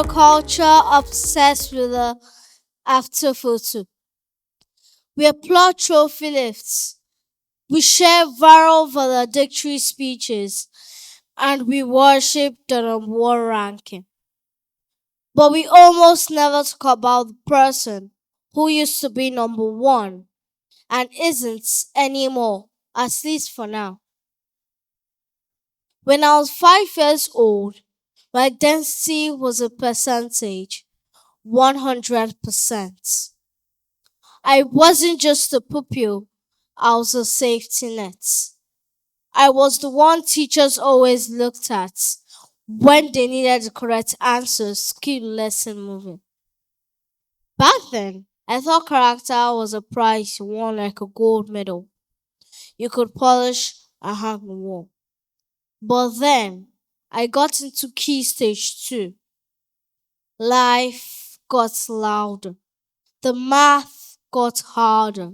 a culture obsessed with the after photo. We applaud trophy lifts. We share viral valedictory speeches and we worship the number one ranking. But we almost never talk about the person who used to be number one and isn't anymore, at least for now. When I was 5 years old, my density was a percentage 100%. I wasn't just a pupil, I was a safety net. I was the one teachers always looked at when they needed the correct answers to keep the lesson moving. Back then, I thought character was a prize you won like a gold medal. You could polish and hang on the wall. But then, I got into key stage 2. Life got louder. The math got harder.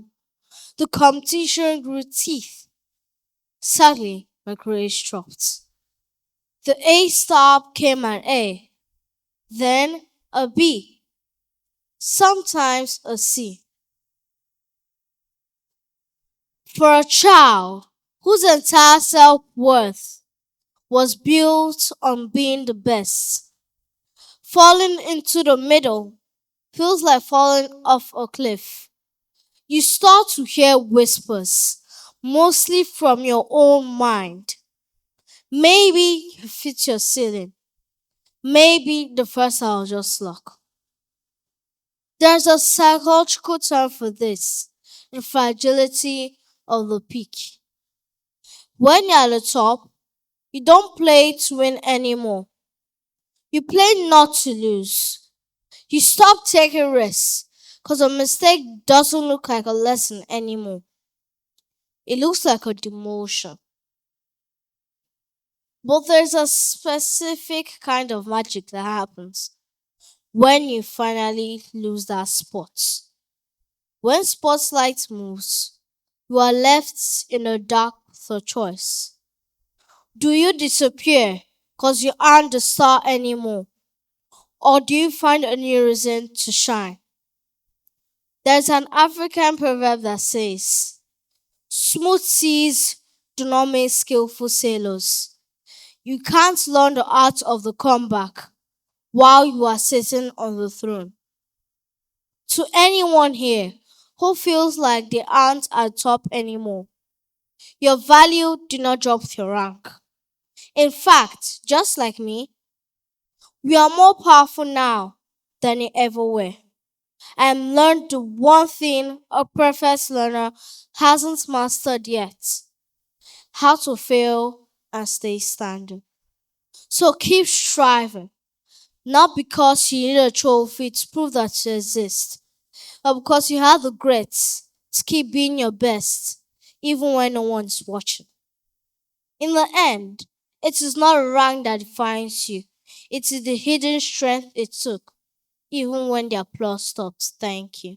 The competition grew teeth. Sadly, my grades dropped. The A star became an A, then a B, sometimes a C. For a child whose entire self worth was built on being the best, falling into the middle feels like falling off a cliff. You start to hear whispers, mostly from your own mind. Maybe you fit your ceiling. Maybe the first hour was just luck. There's a psychological term for this, the fragility of the peak. When you're at the top, you don't play to win anymore. You play not to lose. You stop taking risks because a mistake doesn't look like a lesson anymore. It looks like a demotion. But there's a specific kind of magic that happens when you finally lose that spot. When spotlight moves, you are left in a dark with a choice. Do you disappear because you aren't the star anymore? Or do you find a new reason to shine? There's an African proverb that says, smooth seas do not make skillful sailors. You can't learn the art of the comeback while you are sitting on the throne. To anyone here who feels like they aren't at top anymore, your value did not drop with your rank. In fact, just like me, we are more powerful now than we ever were. And learned the one thing a perfect learner hasn't mastered yet: how to fail and stay standing. So keep striving, not because you need a trophy to prove that you exist, but because you have the grit to keep being your best, even when no one's watching. In the end, it is not a rank that defines you, it is the hidden strength it took, even when the applause stops. Thank you.